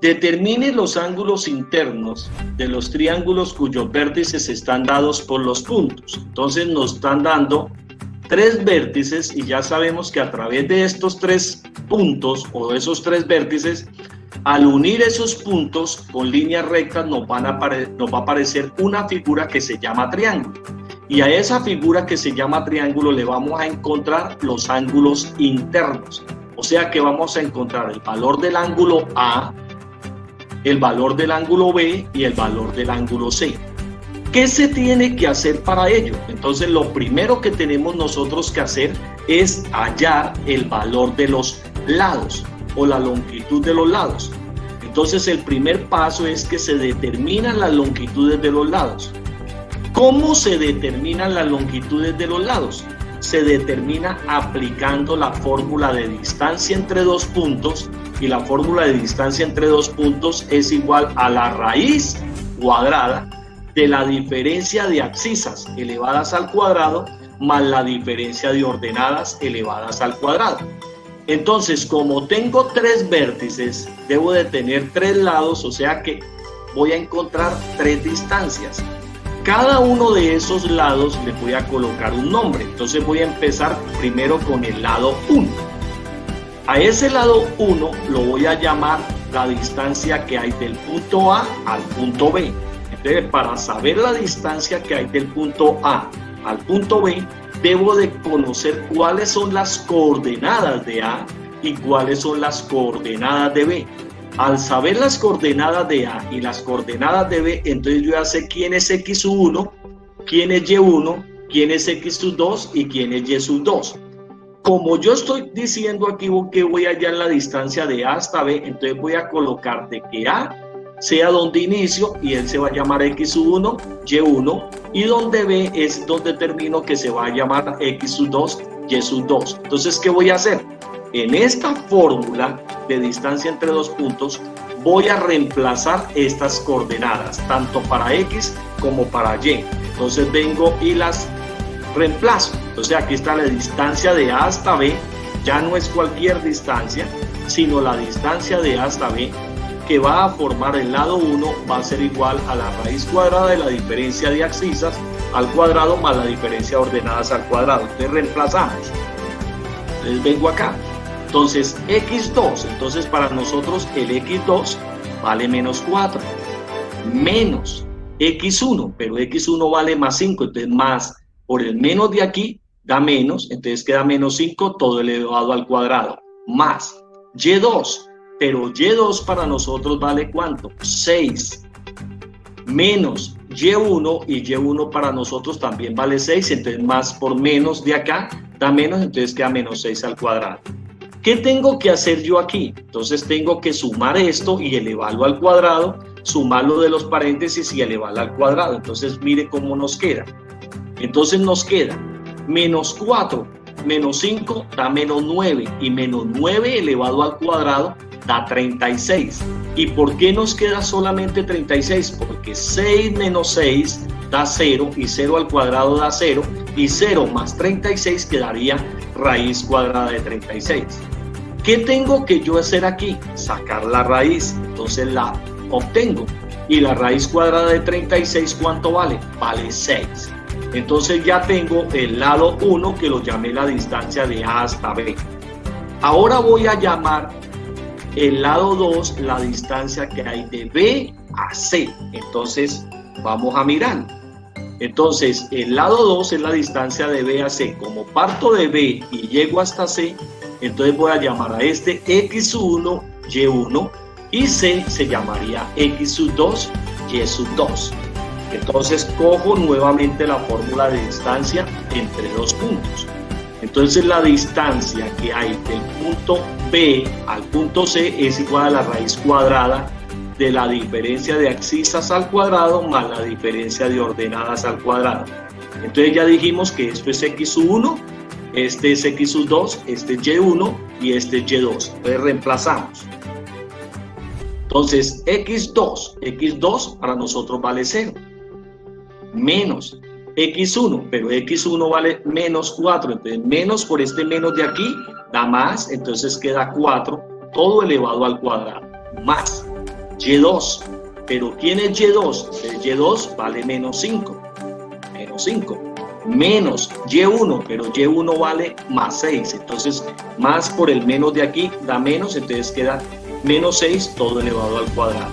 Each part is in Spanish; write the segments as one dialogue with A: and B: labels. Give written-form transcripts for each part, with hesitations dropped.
A: Determine los ángulos internos de los triángulos cuyos vértices están dados por los puntos. Entonces nos están dando tres vértices y ya sabemos que a través de estos tres puntos o de esos tres vértices, al unir esos puntos con líneas rectas nos va a aparecer una figura que se llama triángulo. Y a esa figura que se llama triángulo le vamos a encontrar los ángulos internos. O sea que vamos a encontrar el valor del ángulo A, el valor del ángulo B y el valor del ángulo C. ¿Qué se tiene que hacer para ello? Entonces lo primero que tenemos nosotros que hacer es hallar el valor de los lados o la longitud de los lados. Entonces el primer paso es que se determinan las longitudes de los lados. ¿Cómo se determinan las longitudes de los lados? Se determina aplicando la fórmula de distancia entre dos puntos, y la fórmula de distancia entre dos puntos es igual a la raíz cuadrada de la diferencia de abscisas elevadas al cuadrado más la diferencia de ordenadas elevadas al cuadrado. Entonces, como tengo tres vértices, debo de tener tres lados, o sea que voy a encontrar tres distancias. Cada uno de esos lados le voy a colocar un nombre. Entonces voy a empezar primero con el lado 1. A ese lado 1 lo voy a llamar la distancia que hay del punto A al punto B. Entonces, para saber la distancia que hay del punto A al punto B, debo de conocer cuáles son las coordenadas de A y cuáles son las coordenadas de B. Al saber las coordenadas de A y las coordenadas de B, entonces yo ya sé quién es X1, quién es Y1, quién es X2 y quién es Y2. Como yo estoy diciendo aquí que voy a hallar la distancia de A hasta B, entonces voy a colocar de que A sea donde inicio y él se va a llamar X1, Y1, y donde B es donde termino que se va a llamar X2, Y2. Entonces, ¿qué voy a hacer? En esta fórmula de distancia entre dos puntos voy a reemplazar estas coordenadas, tanto para X como para Y. Entonces vengo y las reemplazo. Entonces aquí está la distancia de A hasta B, ya no es cualquier distancia, sino la distancia de A hasta B, que va a formar el lado 1, va a ser igual a la raíz cuadrada de la diferencia de abscisas al cuadrado más la diferencia de ordenadas al cuadrado. Entonces reemplazamos. Entonces vengo acá. Entonces X2, entonces para nosotros el X2 vale menos 4, menos X1, pero X1 vale más 5, entonces más por el menos de aquí da menos, entonces queda menos 5 todo elevado al cuadrado, más Y2, pero Y2 para nosotros vale ¿cuánto? 6, menos Y1, y Y1 para nosotros también vale 6, entonces más por menos de acá da menos, entonces queda menos 6 al cuadrado. ¿Qué tengo que hacer yo aquí? Entonces tengo que sumar esto y elevarlo al cuadrado, sumarlo de los paréntesis y elevarlo al cuadrado. Entonces mire cómo nos queda. Entonces nos queda menos 4, menos 5 da menos 9 y menos 9 elevado al cuadrado da 36. ¿Y por qué nos queda solamente 36? Porque 6 menos 6 da 0 y 0 al cuadrado da 0 y 0 más 36 quedaría raíz cuadrada de 36. ¿Qué tengo que yo hacer aquí? Sacar la raíz. Entonces la obtengo. Y la raíz cuadrada de 36, ¿cuánto vale? Vale 6. Entonces ya tengo el lado 1 que lo llamé la distancia de A hasta B. Ahora voy a llamar el lado 2 la distancia que hay de B a C. Entonces vamos a mirar. Entonces el lado 2 es la distancia de B a C. Como parto de B y llego hasta C, entonces voy a llamar a este X1, Y1 y C se llamaría X2, Y2. Entonces cojo nuevamente la fórmula de distancia entre dos puntos. Entonces la distancia que hay del punto B al punto C es igual a la raíz cuadrada de la diferencia de abscisas al cuadrado más la diferencia de ordenadas al cuadrado. Entonces ya dijimos que esto es X1 Este es x sub 2, este es y1 y este es y2. Entonces reemplazamos. Entonces x2 para nosotros vale 0. Menos x1, pero x1 vale menos 4. Entonces menos por este menos de aquí da más. Entonces queda 4, todo elevado al cuadrado. Más y2. Pero ¿quién es y2? El y2 vale menos 5. Menos 5. Menos y1, pero y1 vale más 6, entonces más por el menos de aquí da menos, entonces queda menos 6 todo elevado al cuadrado.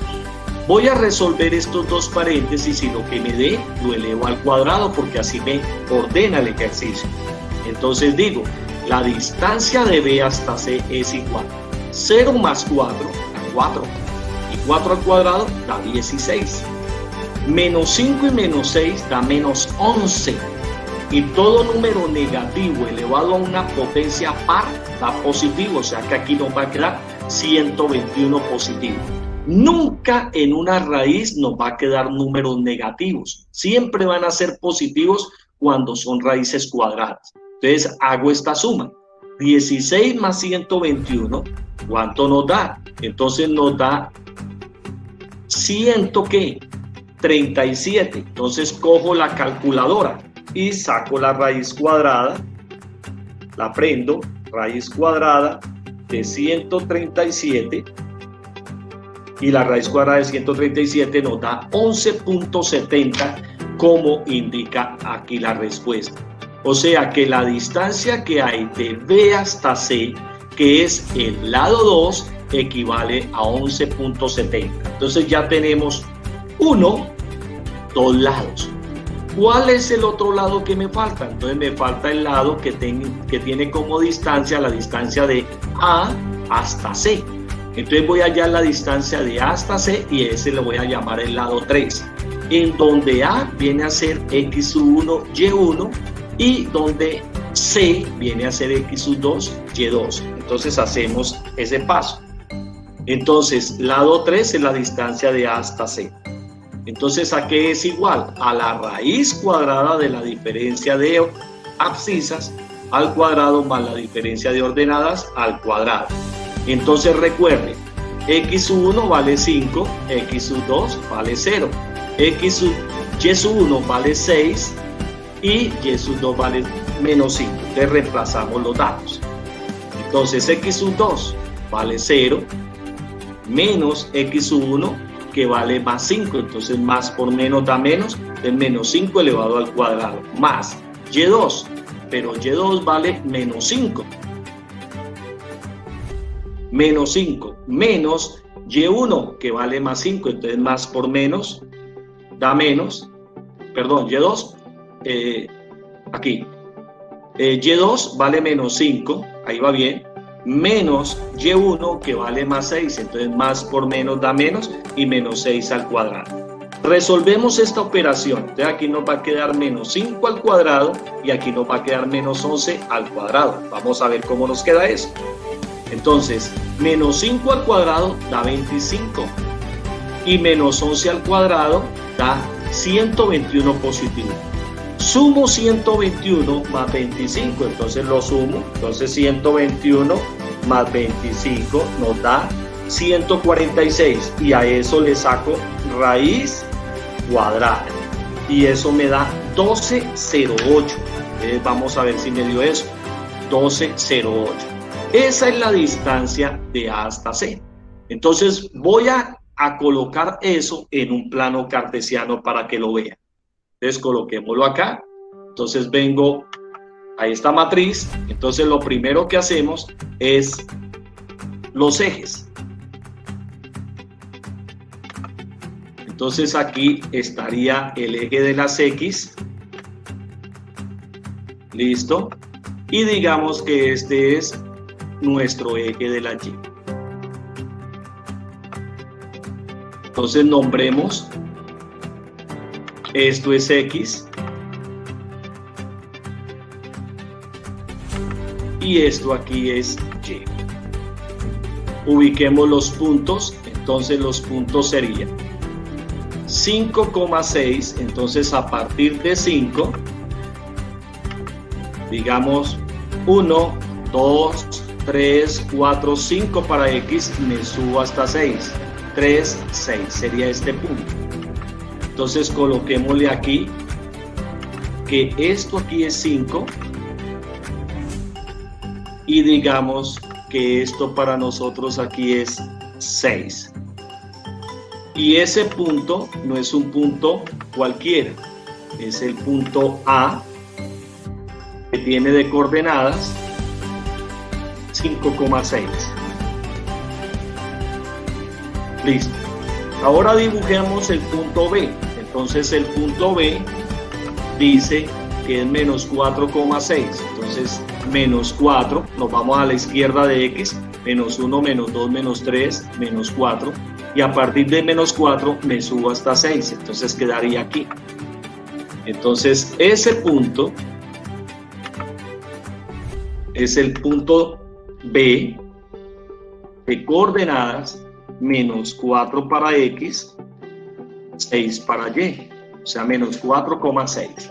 A: Voy a resolver estos dos paréntesis y lo que me dé lo elevo al cuadrado porque así me ordena el ejercicio. Entonces digo, la distancia de B hasta C es igual 0 más 4 a 4 y 4 al cuadrado da 16. Menos 5 y menos 6 da menos 11. Y todo número negativo elevado a una potencia par da positivo, o sea que aquí nos va a quedar 121 positivo. Nunca en una raíz nos va a quedar números negativos, siempre van a ser positivos cuando son raíces cuadradas. Entonces hago esta suma, 16 más 121, ¿cuánto nos da? Entonces nos da 137, entonces cojo la calculadora y saco la raíz cuadrada, la prendo, raíz cuadrada de 137 y la raíz cuadrada de 137 nos da 11.70 como indica aquí la respuesta. O sea que la distancia que hay de B hasta C, que es el lado 2, equivale a 11.70. Entonces ya tenemos 2 lados. ¿Cuál es el otro lado que me falta? Entonces me falta el lado que tiene como distancia la distancia de A hasta C. Entonces voy a hallar la distancia de A hasta C y ese lo voy a llamar el lado 3. En donde A viene a ser x sub 1, y1 y donde C viene a ser x sub 2, y2. Entonces hacemos ese paso. Entonces lado 3 es la distancia de A hasta C. Entonces, ¿a qué es igual? A la raíz cuadrada de la diferencia de abscisas al cuadrado más la diferencia de ordenadas al cuadrado. Entonces recuerden, x sub 1 vale 5, x sub 2 vale 0, y sub 1 vale 6 y y sub 2 vale menos 5. Entonces reemplazamos los datos. Entonces x sub 2 vale 0 menos x sub 1 que vale más 5, entonces más por menos da menos, es menos 5 elevado al cuadrado, más y2, pero y2 vale menos 5, menos 5, menos y1 que vale más 5, entonces más por menos da menos, perdón, y2, aquí, y2 vale menos 5, ahí va bien, menos y1 que vale más 6, entonces más por menos da menos y menos 6 al cuadrado. Resolvemos esta operación, entonces aquí nos va a quedar menos 5 al cuadrado y aquí nos va a quedar menos 11 al cuadrado. Vamos a ver cómo nos queda eso. Entonces, menos 5 al cuadrado da 25 y menos 11 al cuadrado da 121 positivo. Sumo 121 más 25, entonces lo sumo, entonces 121 más 25 nos da 146 y a eso le saco raíz cuadrada y eso me da 12,08. Vamos a ver si me dio eso, 12,08. Esa es la distancia de A hasta C. Entonces voy a colocar eso en un plano cartesiano para que lo vean. Entonces coloquémoslo acá, entonces vengo a esta matriz, entonces lo primero que hacemos es los ejes. Entonces aquí estaría el eje de las X, listo, y digamos que este es nuestro eje de la Y. Entonces nombremos. Esto es X y esto aquí es Y. Ubiquemos los puntos, entonces los puntos serían 5,6, entonces a partir de 5, digamos 1, 2, 3, 4, 5 para X, me subo hasta 6. 3, 6 sería este punto. Entonces coloquémosle aquí que esto aquí es 5 y digamos que esto para nosotros aquí es 6. Y ese punto no es un punto cualquiera, es el punto A, que tiene de coordenadas 5,6. Listo. Ahora dibujemos el punto B. Entonces el punto B dice que es menos 4,6. Entonces menos 4, nos vamos a la izquierda de X, menos 1, menos 2, menos 3, menos 4. Y a partir de menos 4 me subo hasta 6. Entonces quedaría aquí. Entonces ese punto es el punto B de coordenadas menos 4 para X, 6 para Y, o sea, menos 4,6.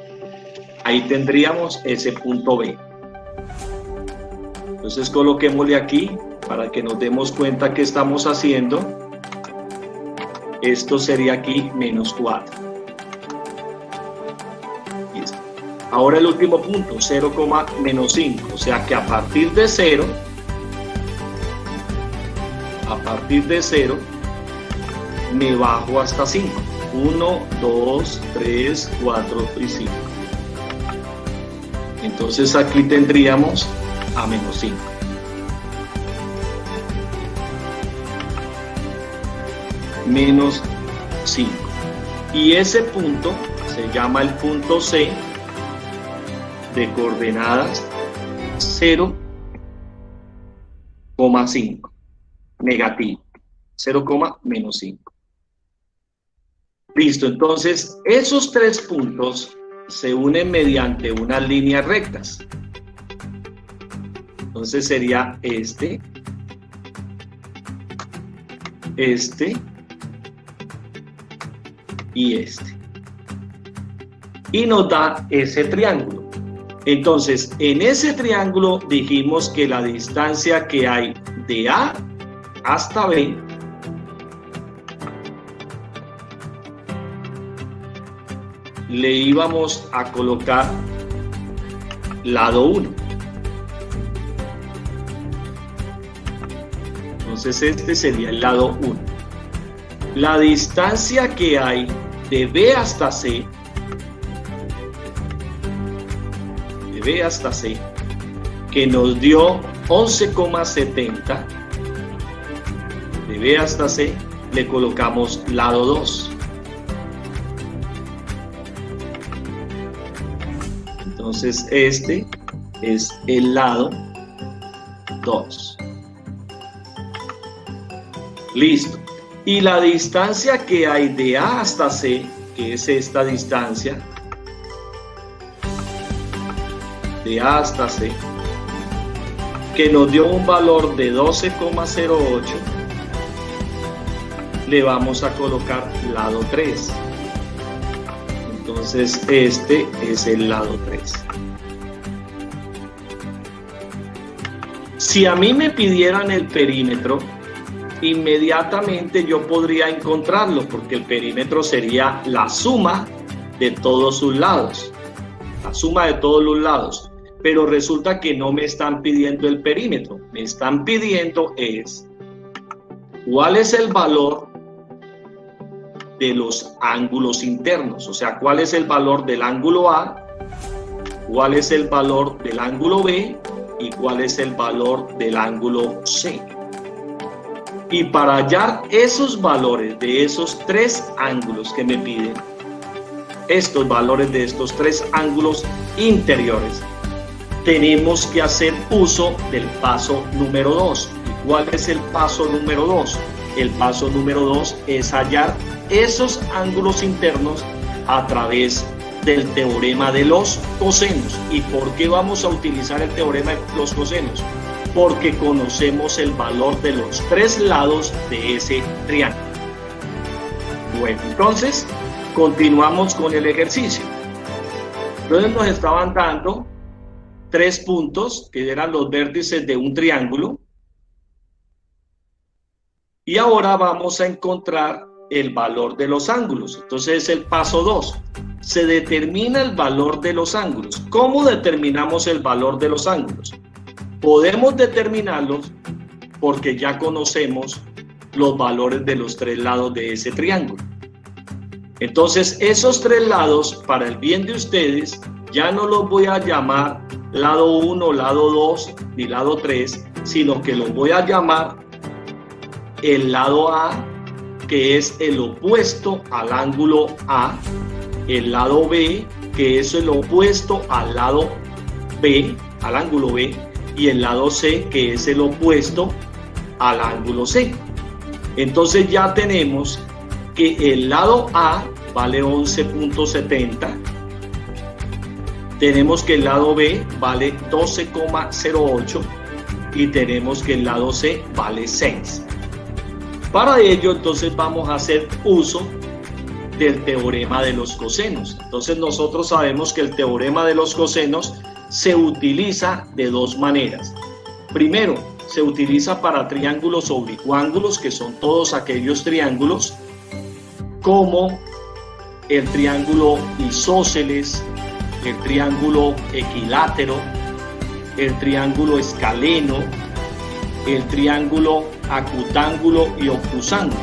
A: Ahí tendríamos ese punto B. Entonces coloquémosle aquí para que nos demos cuenta que estamos haciendo. Esto sería aquí menos 4. Listo. Ahora el último punto, 0, menos 5, o sea que a partir de 0, me bajo hasta 5. 1, 2, 3, 4 y 5. Entonces aquí tendríamos a menos 5. Menos 5. Y ese punto se llama el punto C de coordenadas 0,5. Negativo. 0, menos 5. Listo, entonces esos tres puntos se unen mediante unas líneas rectas. Entonces sería este y este. Y nos da ese triángulo. Entonces, en ese triángulo dijimos que la distancia que hay de A hasta B le íbamos a colocar lado 1. Entonces este sería el lado 1. La distancia que hay de B hasta C, que nos dio 11,70, de B hasta C, le colocamos lado 2. Entonces este es el lado 2. Listo. Y la distancia que hay de A hasta C, que es esta distancia, de A hasta C, que nos dio un valor de 12,08, le vamos a colocar lado 3. Entonces este es el lado 3. Si a mí me pidieran el perímetro, inmediatamente yo podría encontrarlo, porque el perímetro sería la suma de todos sus lados. La suma de todos los lados. Pero resulta que no me están pidiendo el perímetro. Me están pidiendo es cuál es el valor de los ángulos internos. O sea, cuál es el valor del ángulo A, cuál es el valor del ángulo B y cuál es el valor del ángulo C. Y para hallar esos valores de esos tres ángulos que me piden, estos valores de estos tres ángulos interiores, tenemos que hacer uso del paso número 2. ¿Y cuál es el paso número 2? El paso número 2 es hallar esos ángulos internos a través del teorema de los cosenos. ¿Y por qué vamos a utilizar el teorema de los cosenos? Porque conocemos el valor de los tres lados de ese triángulo. Bueno, entonces continuamos con el ejercicio. Entonces nos estaban dando 3 puntos, que eran los vértices de un triángulo. Y ahora vamos a encontrar el valor de los ángulos. Entonces es el paso 2. Se determina el valor de los ángulos. ¿Cómo determinamos el valor de los ángulos? Podemos determinarlos porque ya conocemos los valores de los 3 lados de ese triángulo. Entonces esos 3 lados, para el bien de ustedes, ya no los voy a llamar lado 1, lado 2 ni lado 3, sino que los voy a llamar el lado A, que es el opuesto al ángulo A, el lado B, que es el opuesto al lado B, al ángulo B, y el lado C, que es el opuesto al ángulo C. Entonces ya tenemos que el lado A vale 11.70, tenemos que el lado B vale 12,08 y tenemos que el lado C vale 6. Para ello, entonces vamos a hacer uso del teorema de los cosenos. Entonces nosotros sabemos que el teorema de los cosenos se utiliza de 2 maneras. Primero, se utiliza para triángulos oblicuángulos, que son todos aquellos triángulos como el triángulo isósceles, el triángulo equilátero, el triángulo escaleno, el triángulo acutángulo y obtusángulo,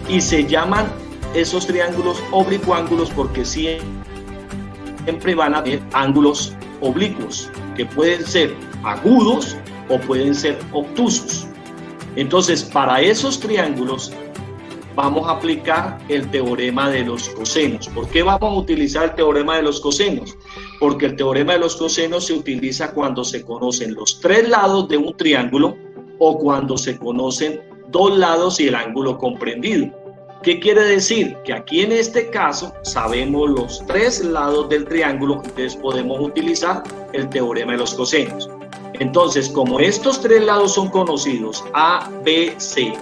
A: y se llaman esos triángulos oblicuángulos porque siempre van a haber ángulos oblicuos que pueden ser agudos o pueden ser obtusos. Entonces, para esos triángulos vamos a aplicar el teorema de los cosenos. ¿Por qué vamos a utilizar el teorema de los cosenos? Porque el teorema de los cosenos se utiliza cuando se conocen los 3 lados de un triángulo o cuando se conocen 2 lados y el ángulo comprendido. ¿Qué quiere decir? Que aquí en este caso sabemos los 3 lados del triángulo, entonces podemos utilizar el teorema de los cosenos. Entonces, como estos 3 lados son conocidos, A, B, C,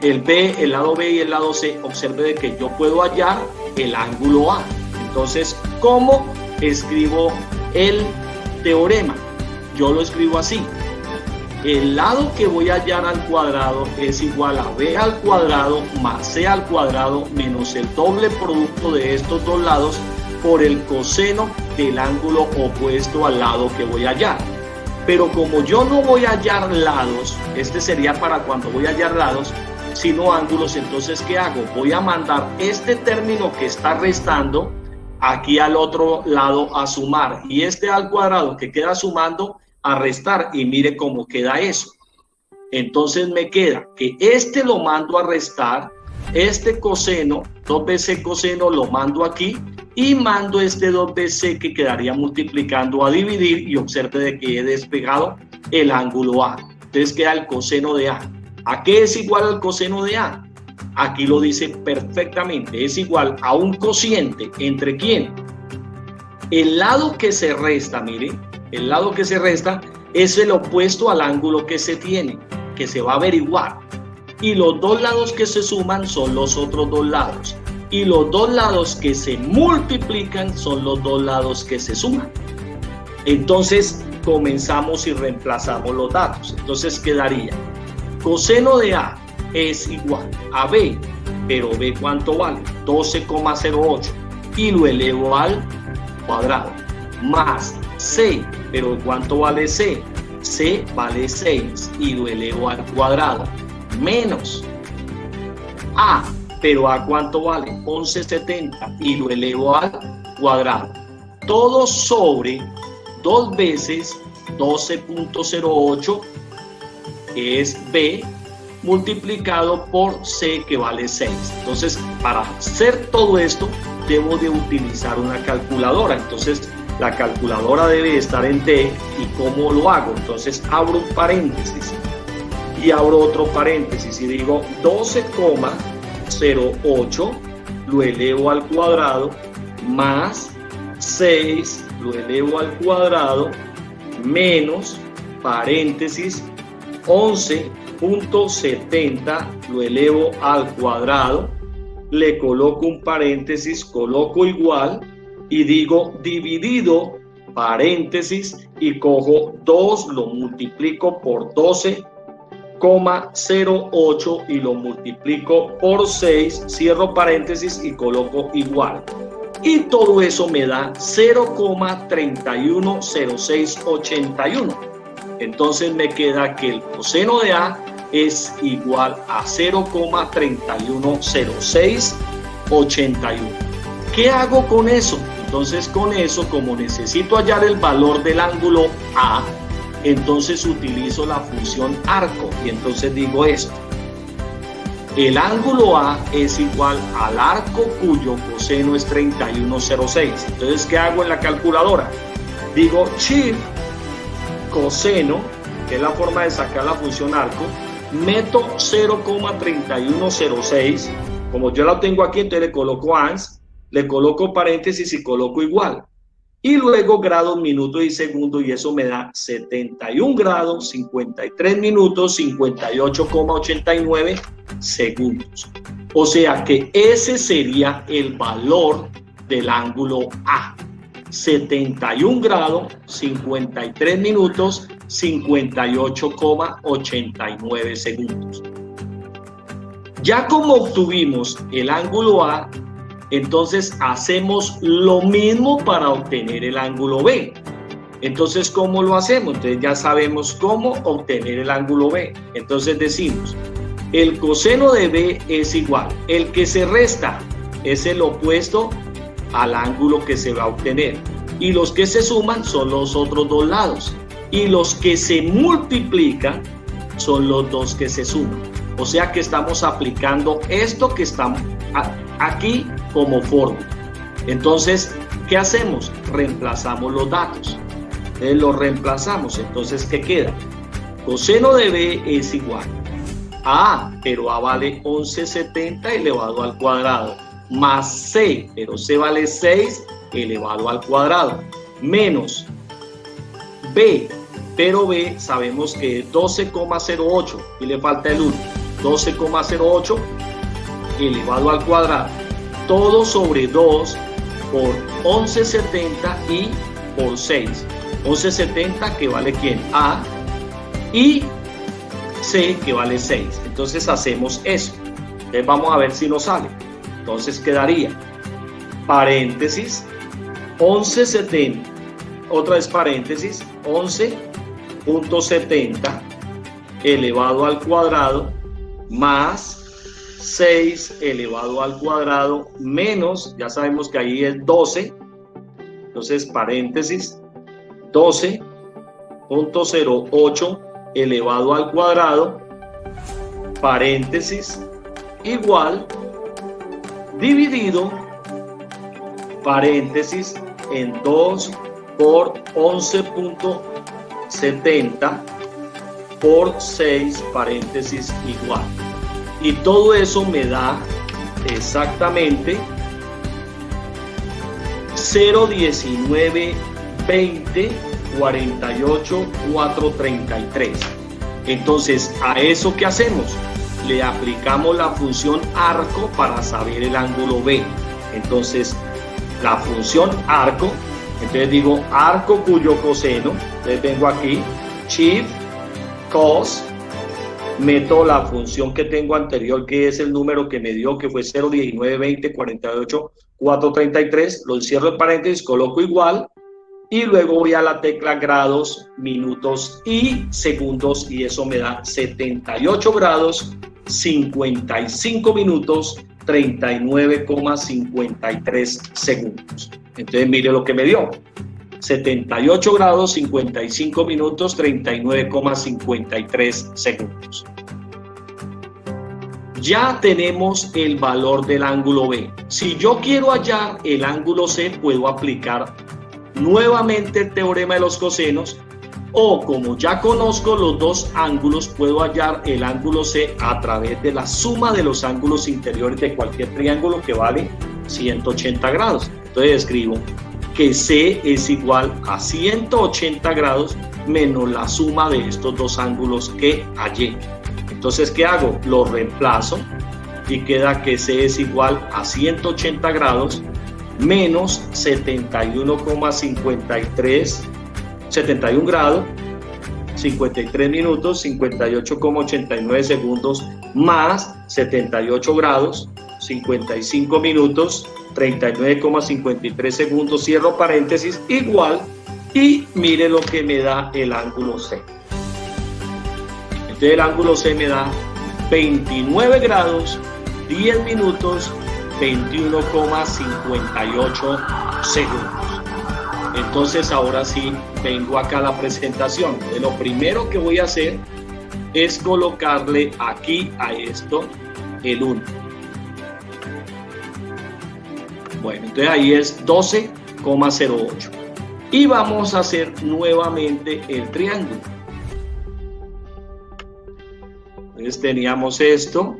A: el lado B y el lado C, observe de que yo puedo hallar el ángulo A. Entonces, ¿cómo escribo el teorema? Yo lo escribo así. El lado que voy a hallar al cuadrado es igual a B al cuadrado más C al cuadrado menos el doble producto de estos 2 lados por el coseno del ángulo opuesto al lado que voy a hallar. Pero como yo no voy a hallar lados, este sería para cuando voy a hallar lados, sino ángulos, entonces ¿qué hago? Voy a mandar este término que está restando aquí al otro lado a sumar, y este al cuadrado que queda sumando a restar, y mire cómo queda eso. Entonces me queda que este lo mando a restar, este coseno, 2 veces coseno, lo mando aquí, y mando este 2 veces que quedaría multiplicando a dividir, y observe de que he despegado el ángulo A. Entonces queda el coseno de A. ¿A qué es igual al coseno de A? Aquí lo dice perfectamente, es igual a un cociente. ¿Entre quién? El lado que se resta, mire, el lado que se resta es el opuesto al ángulo que se tiene, que se va a averiguar. Y los 2 lados que se suman son los otros 2 lados. Y los 2 lados que se multiplican son los 2 lados que se suman. Entonces comenzamos y reemplazamos los datos. Entonces quedaría coseno de A es igual a B, pero B ¿cuánto vale? 12,08 y lo elevo al cuadrado, más C, pero ¿cuánto vale C? C vale 6 y lo elevo al cuadrado, menos A, pero A ¿cuánto vale? 11,70 y lo elevo al cuadrado. Todo sobre 2 veces 12,08 que es B, multiplicado por C, que vale 6. Entonces, para hacer todo esto, debo de utilizar una calculadora. Entonces, la calculadora debe estar en D. ¿Y cómo lo hago? Entonces, abro un paréntesis y abro otro paréntesis y digo 12,08 lo elevo al cuadrado más 6 lo elevo al cuadrado menos paréntesis 11,70 lo elevo al cuadrado, le coloco un paréntesis, coloco igual y digo dividido paréntesis, y cojo 2, lo multiplico por 12,08 y lo multiplico por 6, cierro paréntesis y coloco igual. Y todo eso me da 0,310681. Entonces me queda que el coseno de A es igual a 0,310681. ¿Qué hago con eso? Entonces con eso, como necesito hallar el valor del ángulo A, entonces utilizo la función arco y entonces digo esto. El ángulo A es igual al arco cuyo coseno es 3106. Entonces, ¿qué hago en la calculadora? Digo shift coseno, que es la forma de sacar la función arco, meto 0,3106. Como yo la tengo aquí, entonces le coloco ans, le coloco paréntesis y coloco igual. Y luego grados, minutos y segundos, y eso me da 71 grados, 53 minutos, 58,89 segundos. O sea que ese sería el valor del ángulo A. 71 grados, 53 minutos, 58,89 segundos. Ya como obtuvimos el ángulo A, entonces hacemos lo mismo para obtener el ángulo B. Entonces, ¿cómo lo hacemos? Entonces ya sabemos cómo obtener el ángulo B. Entonces decimos, el coseno de B es igual. El que se resta es el opuesto al ángulo que se va a obtener. Y los que se suman son los otros dos lados. Y los que se multiplican son los dos que se suman. O sea que estamos aplicando esto que estamos aquí como fórmula. Entonces, ¿qué hacemos? Reemplazamos los datos. Los reemplazamos. Entonces, ¿qué queda? Coseno de B es igual a A, pero A vale 1170 elevado al cuadrado, más C, pero C vale 6 elevado al cuadrado, menos B, pero B sabemos que es 12,08 y le falta el 1, 12,08 elevado al cuadrado, todo sobre 2 por 1170 y por 6. 1170 que vale ¿quién? A, y C que vale 6. Entonces hacemos eso. Entonces vamos a ver si nos sale. Entonces quedaría paréntesis 1170, otra vez paréntesis 11.70 elevado al cuadrado más 6 elevado al cuadrado menos, ya sabemos que ahí es 12, entonces paréntesis 12.08 elevado al cuadrado, paréntesis, igual, dividido, paréntesis, en 2 por 11.70 por 6, paréntesis, igual. Y todo eso me da exactamente 0,1920 48,433. Entonces, ¿a eso qué hacemos? Le aplicamos la función arco para saber el ángulo B. Entonces, la función arco, entonces digo arco cuyo coseno, entonces vengo aquí, shift cos, meto la función que tengo anterior, que es el número que me dio, que fue 0,1920 48,433, lo encierro en paréntesis, coloco igual, y luego voy a la tecla grados, minutos y segundos, y eso me da 78 grados, 55 minutos, 39,53 segundos. Entonces mire lo que me dio. 78 grados, 55 minutos, 39,53 segundos. Ya tenemos el valor del ángulo B. Si yo quiero hallar el ángulo C, puedo aplicar nuevamente el teorema de los cosenos, o como ya conozco los dos ángulos, puedo hallar el ángulo C a través de la suma de los ángulos interiores de cualquier triángulo que vale 180 grados. Entonces escribo que C es igual a 180 grados menos la suma de estos dos ángulos que hallé. Entonces, ¿qué hago? Lo reemplazo y queda que C es igual a 180 grados menos 71,71 grados, 53 minutos, 58,89 segundos, más 78 grados, 55 minutos, 39,53 segundos, cierro paréntesis, igual, y mire lo que me da el ángulo C. Entonces el ángulo C me da 29 grados, 10 minutos, 21,58 segundos. Entonces ahora sí vengo acá a la presentación. Lo primero que voy a hacer es colocarle aquí a esto el 1. Bueno, entonces ahí es 12,08. Y vamos a hacer nuevamente el triángulo. Entonces teníamos esto,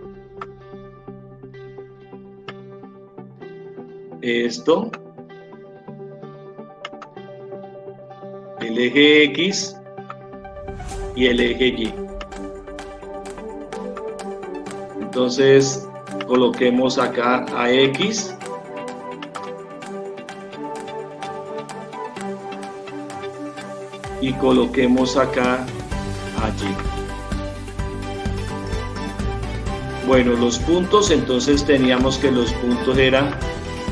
A: el eje X y el eje Y. Entonces coloquemos acá a X y coloquemos acá a Y. Bueno, los puntos, entonces teníamos que los puntos eran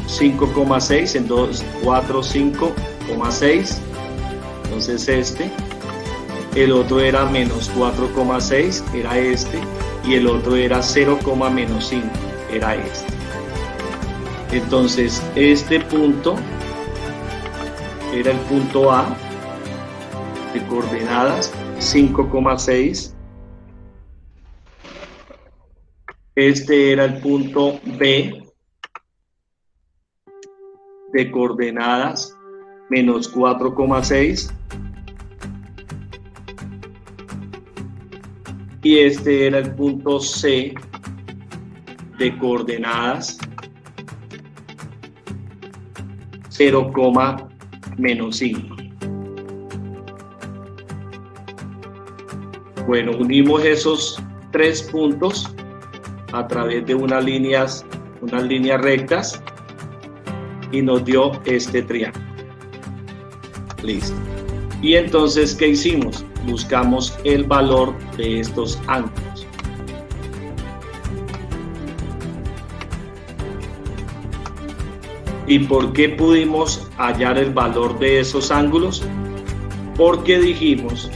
A: 5,6 en 2, 4, 5,6. Entonces este, el otro era menos 4,6, era este, y el otro era 0,-5, era este. Entonces este punto era el punto A de coordenadas 5,6. Este era el punto B de coordenadas menos 4,6. Y este era el punto C de coordenadas 0,-5. Bueno, unimos esos tres puntos a través de unas líneas rectas y nos dio este triángulo. Listo. Y entonces, ¿qué hicimos? Buscamos el valor de estos ángulos. ¿Y por qué pudimos hallar el valor de esos ángulos? Porque dijimos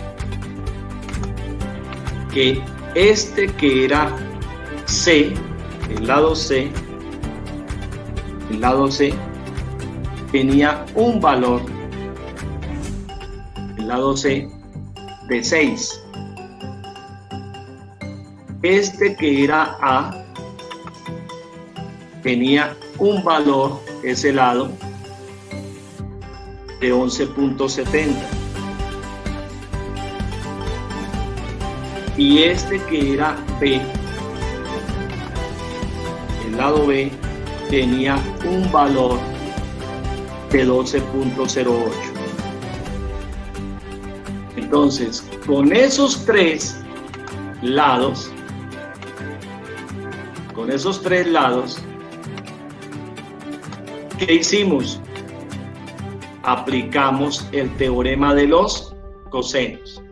A: que este que era C, el lado C tenía un valor, el lado C, de 6. Este que era A tenía un valor, ese lado, de 11,70. Y este que era B, el lado B, tenía un valor de 12,08. Entonces, con esos tres lados, ¿qué hicimos? Aplicamos el teorema de los cosenos,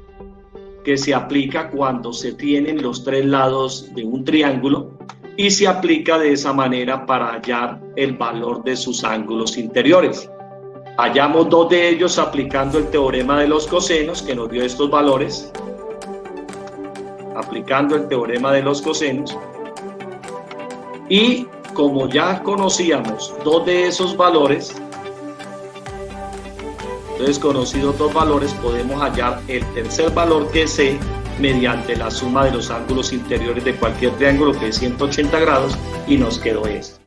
A: que se aplica cuando se tienen los tres lados de un triángulo y se aplica de esa manera para hallar el valor de sus ángulos interiores. Hallamos dos de ellos aplicando el teorema de los cosenos, que nos dio estos valores. Aplicando el teorema de los cosenos. Y como ya conocíamos dos de esos valores, entonces conocidos dos valores, podemos hallar el tercer valor, que es C, mediante la suma de los ángulos interiores de cualquier triángulo, que es 180 grados, y nos quedó esto.